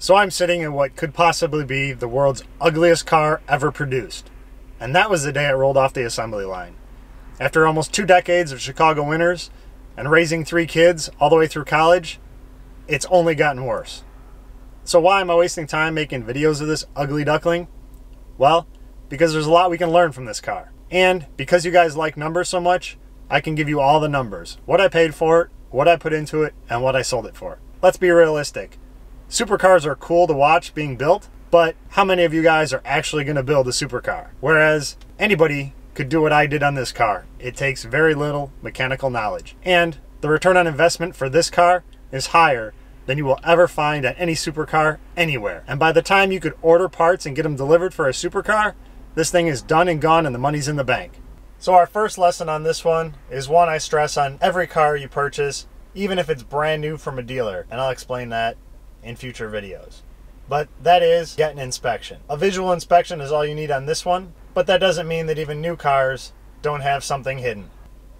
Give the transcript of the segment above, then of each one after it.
So I'm sitting in what could possibly be the world's ugliest car ever produced. And that was the day it rolled off the assembly line. After almost 2 decades of Chicago winters and raising 3 kids all the way through college, it's only gotten worse. So why am I wasting time making videos of this ugly duckling? Well, because there's a lot we can learn from this car. And because you guys like numbers so much, I can give you all the numbers. What I paid for it, what I put into it, and what I sold it for. Let's be realistic. Supercars are cool to watch being built, but how many of you guys are actually going to build a supercar? Whereas anybody could do what I did on this car. It takes very little mechanical knowledge. And the return on investment for this car is higher than you will ever find at any supercar anywhere. And by the time you could order parts and get them delivered for a supercar, this thing is done and gone and the money's in the bank. So our first lesson on this one is one I stress on every car you purchase, even if it's brand new from a dealer. And I'll explain that in future videos. But that is get an inspection. A visual inspection is all you need on this one, but that doesn't mean that even new cars don't have something hidden.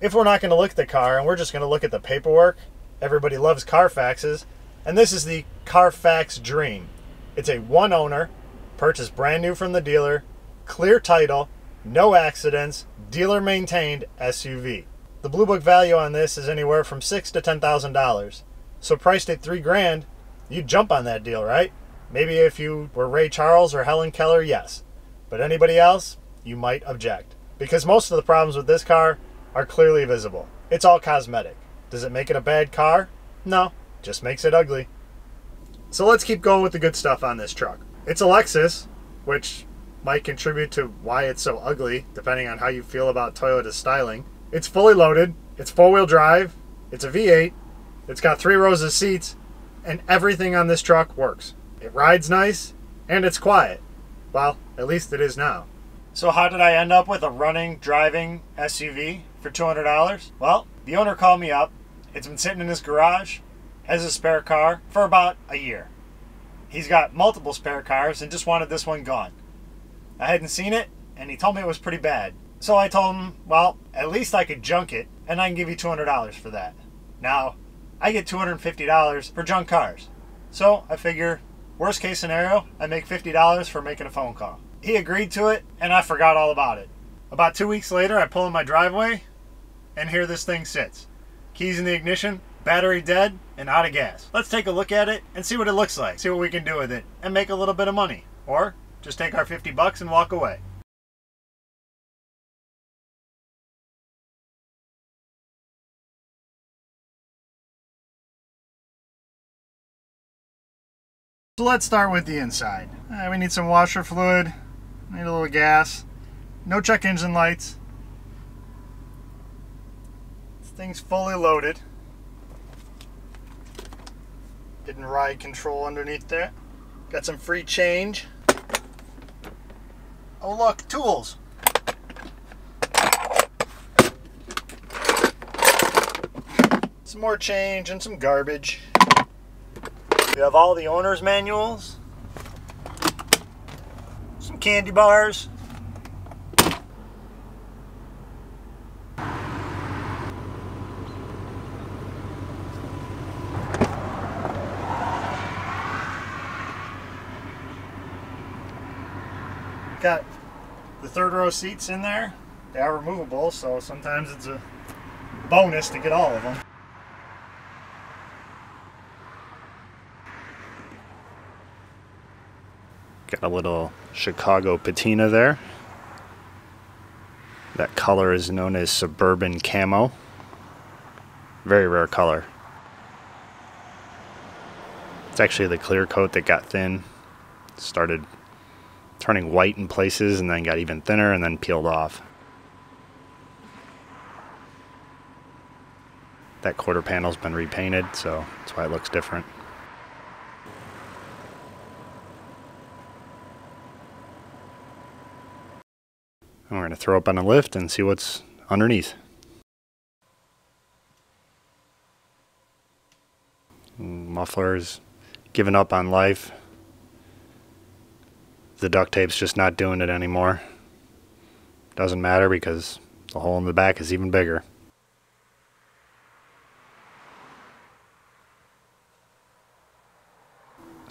If we're not going to look at the car and we're just going to look at the paperwork, everybody loves Carfaxes, and this is the Carfax Dream. It's a one owner, purchased brand new from the dealer, clear title, no accidents, dealer maintained SUV. The Blue Book value on this is anywhere from $6,000 to $10,000. So priced at $3,000, you'd jump on that deal, right? Maybe if you were Ray Charles or Helen Keller, yes. But anybody else, you might object. Because most of the problems with this car are clearly visible. It's all cosmetic. Does it make it a bad car? No, just makes it ugly. So let's keep going with the good stuff on this truck. It's a Lexus, which might contribute to why it's so ugly, depending on how you feel about Toyota's styling. It's fully loaded, it's 4-wheel drive, it's a V8, it's got 3 rows of seats, and everything on this truck works. It rides nice, and it's quiet. Well, at least it is now. So how did I end up with a running, driving SUV for $200? Well, the owner called me up. It's been sitting in his garage as a spare car for about a year. He's got multiple spare cars and just wanted this one gone. I hadn't seen it, and he told me it was pretty bad. So I told him, well, at least I could junk it, and I can give you $200 for that. Now, I get $250 for junk cars. So I figure, worst case scenario, I make $50 for making a phone call. He agreed to it, and I forgot all about it. About 2 weeks later, I pull in my driveway, and here this thing sits. Keys in the ignition, battery dead, and out of gas. Let's take a look at it and see what it looks like. See what we can do with it, and make a little bit of money. Or just take our $50 and walk away. So let's start with the inside. We need some washer fluid, need a little gas, no check engine lights. This thing's fully loaded. Hidden ride control underneath there. Got some free change. Oh look, tools. Some more change and some garbage. We have all the owner's manuals, some candy bars, got the 3rd row seats in there. They are removable, so sometimes it's a bonus to get all of them. Got a little Chicago patina there. That color is known as suburban camo. Very rare color. It's actually the clear coat that got thin. Started turning white in places and then got even thinner and then peeled off. That quarter panel's been repainted, so that's why it looks different. And we're going to throw up on a lift and see what's underneath. Muffler's given up on life. The duct tape's just not doing it anymore. Doesn't matter because the hole in the back is even bigger.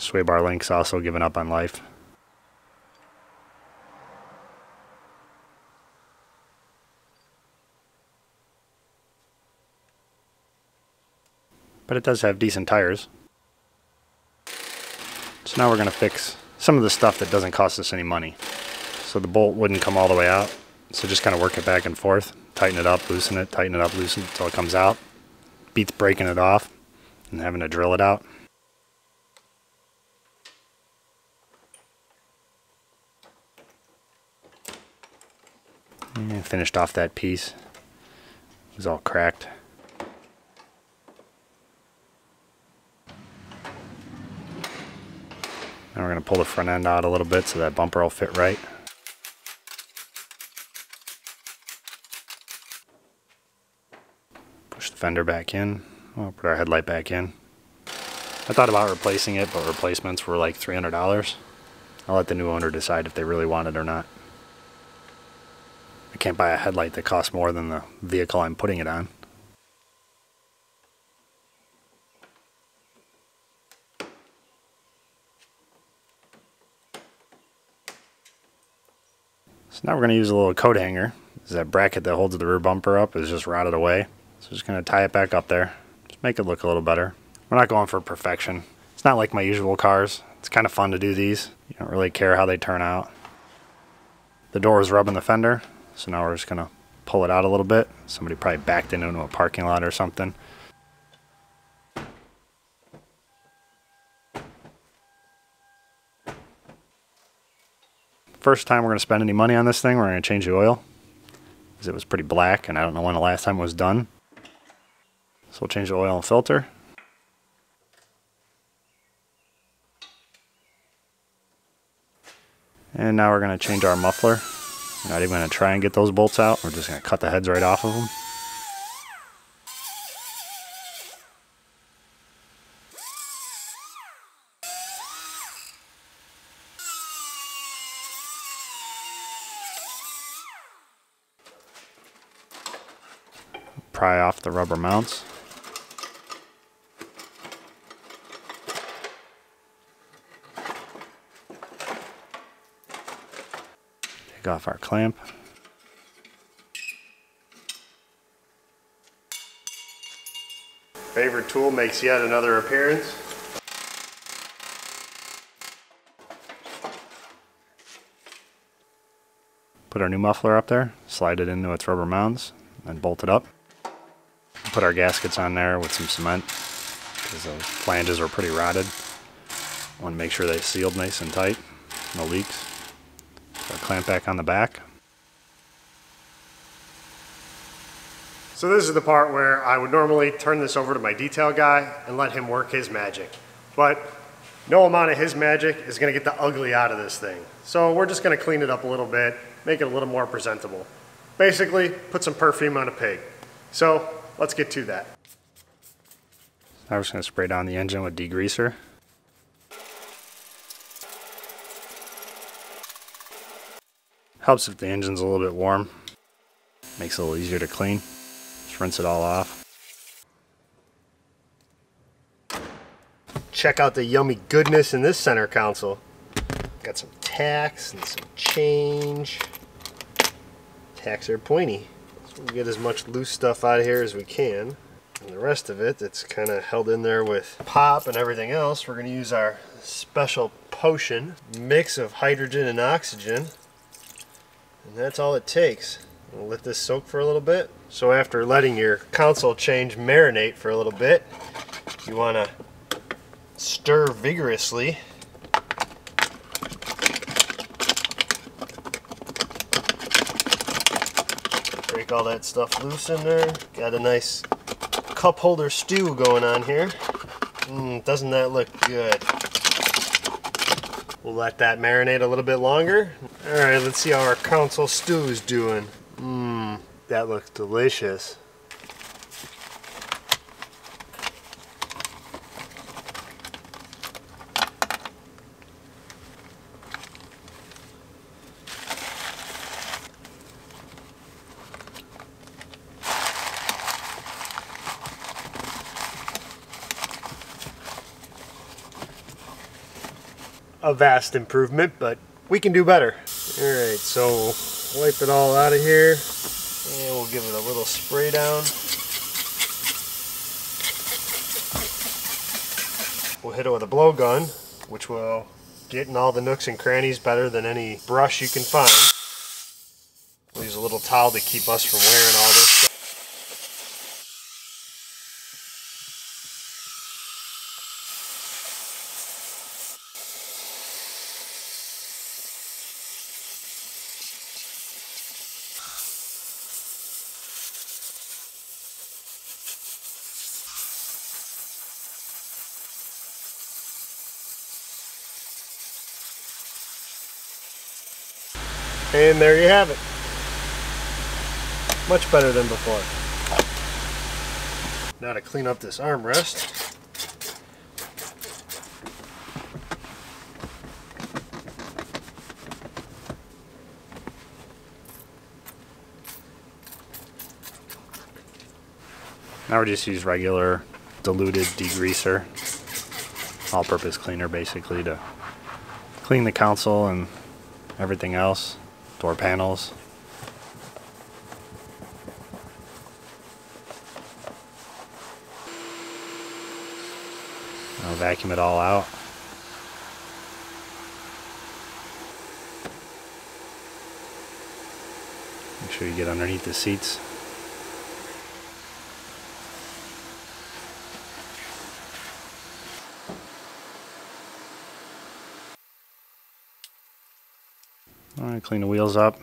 Sway bar link's also given up on life. But it does have decent tires. So now we're going to fix some of the stuff that doesn't cost us any money. So the bolt wouldn't come all the way out. So just kind of work it back and forth. Tighten it up, loosen it, tighten it up, loosen it until it comes out. Beats breaking it off and having to drill it out. And finished off that piece. It was all cracked. Now we're going to pull the front end out a little bit so that bumper will fit right. Push the fender back in. We'll put our headlight back in. I thought about replacing it, but replacements were like $300. I'll let the new owner decide if they really want it or not. I can't buy a headlight that costs more than the vehicle I'm putting it on. So now we're going to use a little coat hanger. That bracket that holds the rear bumper up is just rotted away. So just going to tie it back up there. Just make it look a little better. We're not going for perfection. It's not like my usual cars. It's kind of fun to do these. You don't really care how they turn out. The door is rubbing the fender. So now we're just going to pull it out a little bit. Somebody probably backed into a parking lot or something. First time we're going to spend any money on this thing, we're going to change the oil. Because it was pretty black and I don't know when the last time it was done. So we'll change the oil and filter. And now we're going to change our muffler. We're not even going to try and get those bolts out. We're just going to cut the heads right off of them. Pry off the rubber mounts. Take off our clamp. Favorite tool makes yet another appearance. Put our new muffler up there, slide it into its rubber mounts, and bolt it up. Put our gaskets on there with some cement because those flanges were pretty rotted. Want to make sure they sealed nice and tight, no leaks. Put our clamp back on the back. So this is the part where I would normally turn this over to my detail guy and let him work his magic. But no amount of his magic is going to get the ugly out of this thing. So we're just going to clean it up a little bit, make it a little more presentable. Basically, put some perfume on a pig. So let's get to that. I'm just going to spray down the engine with degreaser. Helps if the engine's a little bit warm. Makes it a little easier to clean. Just rinse it all off. Check out the yummy goodness in this center console. Got some tacks and some change. Tacks are pointy. So we get as much loose stuff out of here as we can. And the rest of it that's kind of held in there with pop and everything else, we're going to use our special potion mix of hydrogen and oxygen. And that's all it takes. We'll let this soak for a little bit. So after letting your console change marinate for a little bit, you want to stir vigorously. Break all that stuff loose in there. Got a nice cup holder stew going on here. Doesn't that look good? We'll let that marinate a little bit longer. Alright, let's see how our console stew is doing. That looks delicious. a vast improvement, but we can do better. Alright, so wipe it all out of here, and we'll give it a little spray down. We'll hit it with a blowgun, which will get in all the nooks and crannies better than any brush you can find. We'll use a little towel to keep us from wearing all this stuff. And there you have it. Much better than before. Now to clean up this armrest. Now we just use regular diluted degreaser, all-purpose cleaner basically, to clean the console and everything else. Door panels. I'll vacuum it all out. Make sure you get underneath the seats. Alright, clean the wheels up.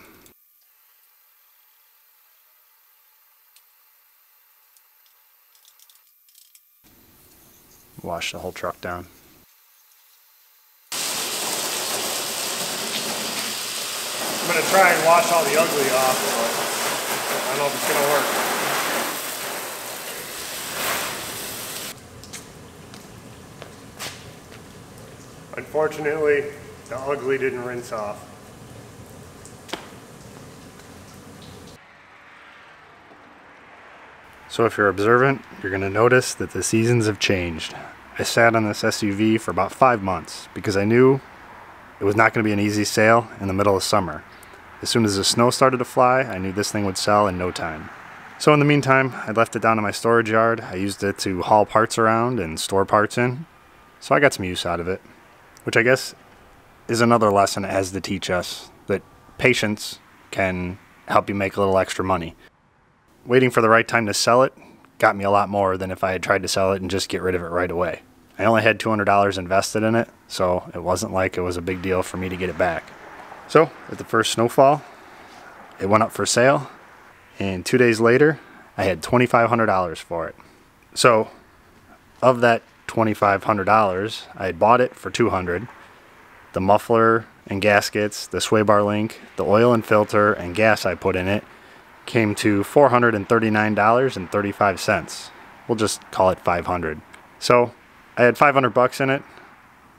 Wash the whole truck down. I'm going to try and wash all the ugly off, but I don't know if it's going to work. Unfortunately, the ugly didn't rinse off. So if you're observant, you're going to notice that the seasons have changed. I sat on this SUV for about 5 months because I knew it was not going to be an easy sale in the middle of summer. As soon as the snow started to fly, I knew this thing would sell in no time. So in the meantime, I left it down in my storage yard. I used it to haul parts around and store parts in. So I got some use out of it, which I guess is another lesson it has to teach us, that patience can help you make a little extra money. Waiting for the right time to sell it got me a lot more than if I had tried to sell it and just get rid of it right away. I only had $200 invested in it, so it wasn't like it was a big deal for me to get it back. So at the first snowfall, it went up for sale, and 2 days later, I had $2,500 for it. So of that $2,500, I had bought it for $200. The muffler and gaskets, the sway bar link, the oil and filter, and gas I put in it came to $439.35. We'll just call it $500. So I had $500 in it.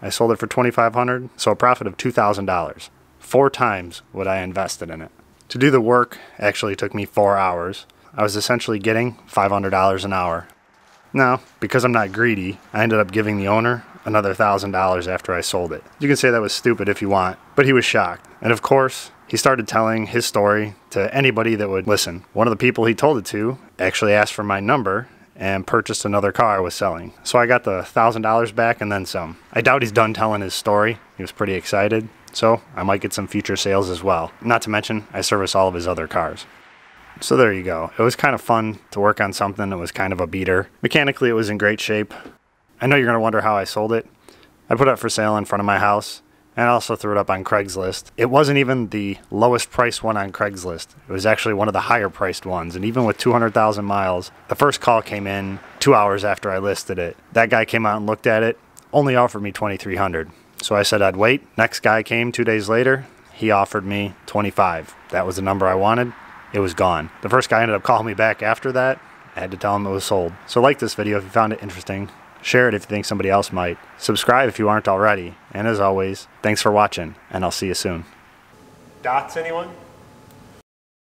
I sold it for $2,500, so a profit of $2,000. 4 times what I invested in it. To do the work actually took me 4 hours. I was essentially getting $500 an hour. Now, because I'm not greedy, I ended up giving the owner another $1,000 after I sold it. You can say that was stupid if you want, but he was shocked. And of course, he started telling his story to anybody that would listen. One of the people he told it to actually asked for my number and purchased another car I was selling. So I got the $1,000 back and then some. I doubt he's done telling his story. He was pretty excited. So I might get some future sales as well. Not to mention, I service all of his other cars. So there you go. It was kind of fun to work on something that was kind of a beater. Mechanically, it was in great shape. I know you're going to wonder how I sold it. I put it up for sale in front of my house, and I also threw it up on Craigslist. It wasn't even the lowest priced one on Craigslist. It was actually one of the higher priced ones, and even with 200,000 miles, the first call came in 2 hours after I listed it. That guy came out and looked at it, only offered me $2,300. So I said I'd wait. Next guy came 2 days later. He offered me $25,000. That was the number I wanted. It was gone. The first guy ended up calling me back after that. I had to tell him it was sold. So like this video if you found it interesting. Share it if you think somebody else might. Subscribe if you aren't already. And as always, thanks for watching, and I'll see you soon. Dots, anyone?